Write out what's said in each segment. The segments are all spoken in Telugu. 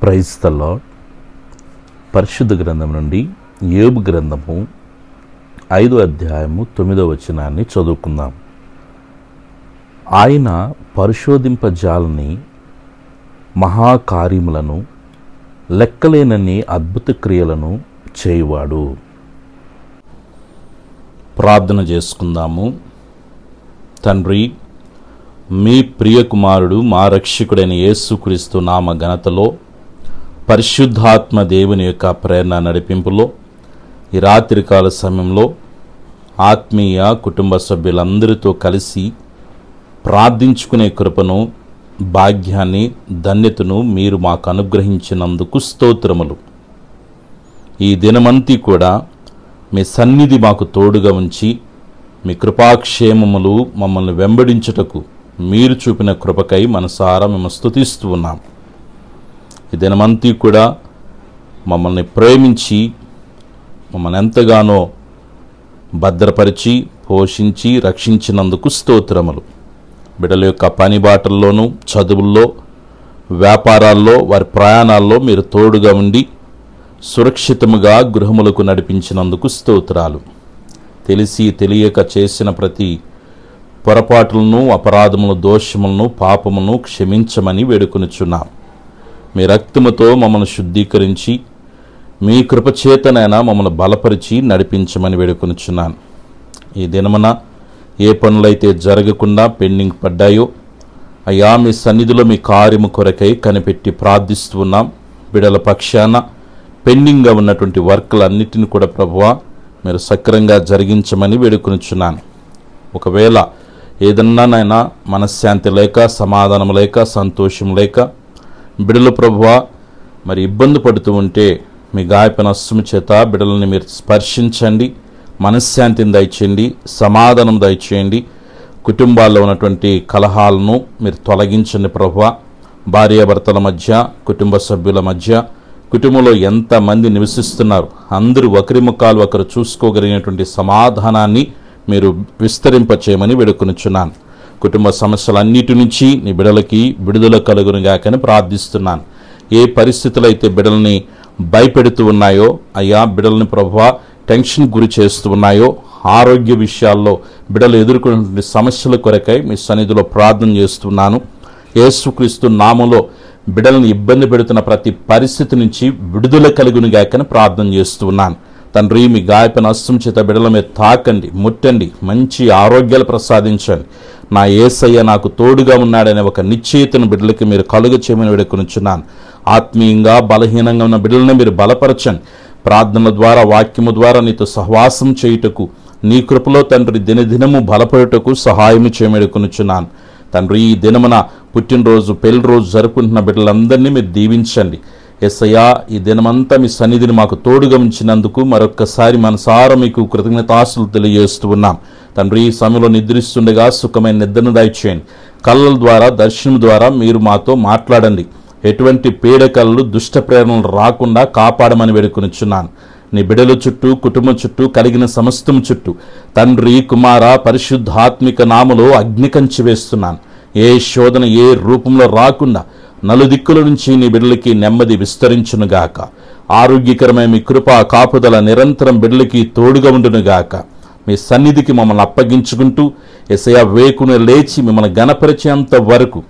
Praise the lord. పరిశుద్ధ గ్రంథం నుండి యోబు గ్రంథము 5వ అధ్యాయము 9వ వచనాన్ని చదువుకుందాం. ఆయన పరిశోధింపజాలని మహాకార్యములను లెక్కలేనన్ని అద్భుత క్రియలను చేయువాడు. ప్రార్థన చేసుకుందాము. తండ్రి, మీ ప్రియకుమారుడు మా రక్షకుడైన యేసుక్రీస్తు నామ ఘనతలో, పరిశుద్ధాత్మ దేవుని యొక్క ప్రేరణ నడిపింపులో ఈ రాత్రికాల సమయంలో ఆత్మీయ కుటుంబ సభ్యులందరితో కలిసి ప్రార్థించుకునే కృపను, భాగ్యాన్ని, ధన్యతను మీరు మాకు అనుగ్రహించినందుకు స్తోత్రములు. ఈ దినమంతా కూడా మీ సన్నిధి మాకు తోడుగా ఉంచి మీ కృపాక్షేమములు మమ్మల్ని వెంబడించుటకు మీరు చూపిన కృపకై మనసారా మేము స్తుతిస్తూ ఉన్నాం. ఈ దినమంతా కూడా మమ్మల్ని ప్రేమించి మమ్మల్ని ఎంతగానో భద్రపరిచి పోషించి రక్షించినందుకు స్తోత్రములు. బిడ్డల యొక్క పని బాటల్లోనూ, చదువుల్లో, వ్యాపారాల్లో, వారి ప్రయాణాల్లో మీరు తోడుగా ఉండి సురక్షితముగా గృహములకు నడిపించినందుకు స్తోత్రాలు. తెలిసి తెలియక చేసిన ప్రతి పొరపాట్లను, అపరాధములను, దోషములను, పాపములను క్షమించమని వేడుకొనుచున్నాం. మీ రక్తముతో మమ్మల్ని శుద్ధీకరించి మీ కృపచేతనైనా మమ్మల్ని బలపరిచి నడిపించమని వేడుకొనుచున్నాను. ఈ దినమున ఏ పనులైతే జరగకుండా పెండింగ్ పడ్డాయో అయ్యా, మీ సన్నిధిలో మీ కార్యము కొరకై కనిపెట్టి ప్రార్థిస్తూ ఉన్నాం. బిడల పక్షాన పెండింగ్గా ఉన్నటువంటి వర్కులన్నిటిని కూడా ప్రభువా మీరు సక్రంగా జరిగించమని వేడుకొనుచున్నాను. ఒకవేళ ఏదన్నా నైనా మనశ్శాంతి లేక, సమాధానం లేక, సంతోషం లేక బిడలు ప్రభువా మరి ఇబ్బంది పడుతూ ఉంటే మీ గాయపన అస్సుము చేత బిడలని మీరు స్పర్శించండి, మనశ్శాంతిని దయచేయండి, సమాధానం దయచేయండి. కుటుంబాల్లో ఉన్నటువంటి కలహాలను మీరు తొలగించండి ప్రభువా. భార్యాభర్తల మధ్య, కుటుంబ సభ్యుల మధ్య, కుటుంబంలో ఎంతమంది నివసిస్తున్నారు అందరూ ఒకరి ముఖాలు ఒకరు చూసుకోగలిగినటువంటి సమాధానాన్ని మీరు విస్తరింపచేయమని వేడుకొనుచున్నాను. కుటుంబ సమస్యలన్నిటి నుంచి నీ బిడలకి విడుదల కలుగునుగాకని ప్రార్థిస్తున్నాను. ఏ పరిస్థితులు అయితే బిడల్ని భయపెడుతూ ఉన్నాయో అయ్యా, బిడల్ని ప్రభువా టెన్షన్ గురి చేస్తూ ఉన్నాయో, ఆరోగ్య విషయాల్లో బిడలు ఎదుర్కొనే సమస్యల కొరకై మీ సన్నిధిలో ప్రార్థన చేస్తున్నాను. యేసుక్రీస్తు నామములో బిడలను ఇబ్బంది పెడుతున్న ప్రతి పరిస్థితి నుంచి విడుదల కలుగునుగాకని ప్రార్థన చేస్తున్నాను. తండ్రి, మీ గాయపన అస్సం చేత బిడల మీద తాకండి, ముట్టండి, మంచి ఆరోగ్యాలు ప్రసాదించండి. నా యేసయ్య నాకు తోడుగా ఉన్నాడనే ఒక నిశ్చయితను బిడ్డలకి మీరు కలుగ చేయమని వేడుకొనుచున్నాను. ఆత్మీయంగా బలహీనంగా ఉన్న బిడ్డలని మీరు బలపరచండి. ప్రార్థనల ద్వారా, వాక్యము ద్వారా నీతో సహవాసం చేయుటకు, నీ కృపలో తండ్రి దినదినము బలపడుటకు సహాయము చేయమని వేడుకొనుచున్నాను. తండ్రి, ఈ దినమున పుట్టినరోజు, పెళ్లి రోజు జరుపుకుంటున్న బిడ్డలందరినీ మీరు దీవించండి. యేసయ్యా, ఈ దినమంతా మీ సన్నిధిని మాకు తోడుగా ఉంచినందుకు మరొక్కసారి మనసారా మీకు కృతజ్ఞతాస్తులు తెలియజేస్తూ ఉన్నాం. తండ్రి, ఈ సమయంలో నిద్రిస్తుండగా సుఖమైన నిద్రను దయచేయండి. కళ్ళల ద్వారా, దర్శనం ద్వారా మీరు మాతో మాట్లాడండి. ఎటువంటి పీడకలలు, దుష్ట ప్రేరణలు రాకుండా కాపాడమని వేడుకొనుచున్నాను. నీ బిడల చుట్టూ, కుటుంబం చుట్టూ, కలిగిన సమస్తం చుట్టూ తండ్రి, కుమార, పరిశుద్ధాత్మిక నామలో అగ్ని కంచి వేస్తున్నాను. ఏ శోధన ఏ రూపంలో రాకుండా నలుదిక్కుల నుంచి నీ బిడ్డలకి నెమ్మది విస్తరించునుగాక. ఆరోగ్యకరమైన మీ కృప కాపుదల నిరంతరం బిడ్డలకి తోడుగా ఉండునుగాక. మీ సన్నిధికి మమ్మల్ని అప్పగించుకుంటూ యేసయ్యా వేకున లేచి మిమ్మల్ని గణపరిచేంత వరకు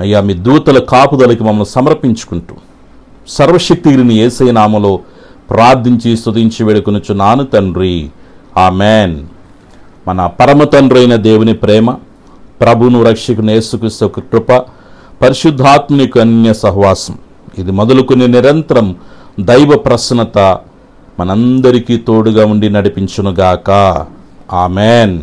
అయ్యా మీ దూతల కాపుదలకి మమ్మల్ని సమర్పించుకుంటూ సర్వశక్తిని యేసయ్య నామములో ప్రార్థించి స్తుతించి వేడుకొనుచున్నాను తండ్రి, ఆమెన్. మన పరమ తండ్రి అయిన దేవుని ప్రేమ, ప్రభువును రక్షకుని యేసుక్రీస్తు యొక్క కృప, పరిశుద్ధాత్మని యొక్క అన్య సహవాసం ఇది మొదలుకొని నిరంతరం దైవ ప్రసన్నత మనందరికీ తోడుగా ఉండి నడిపించునుగాక. ఆమెన్.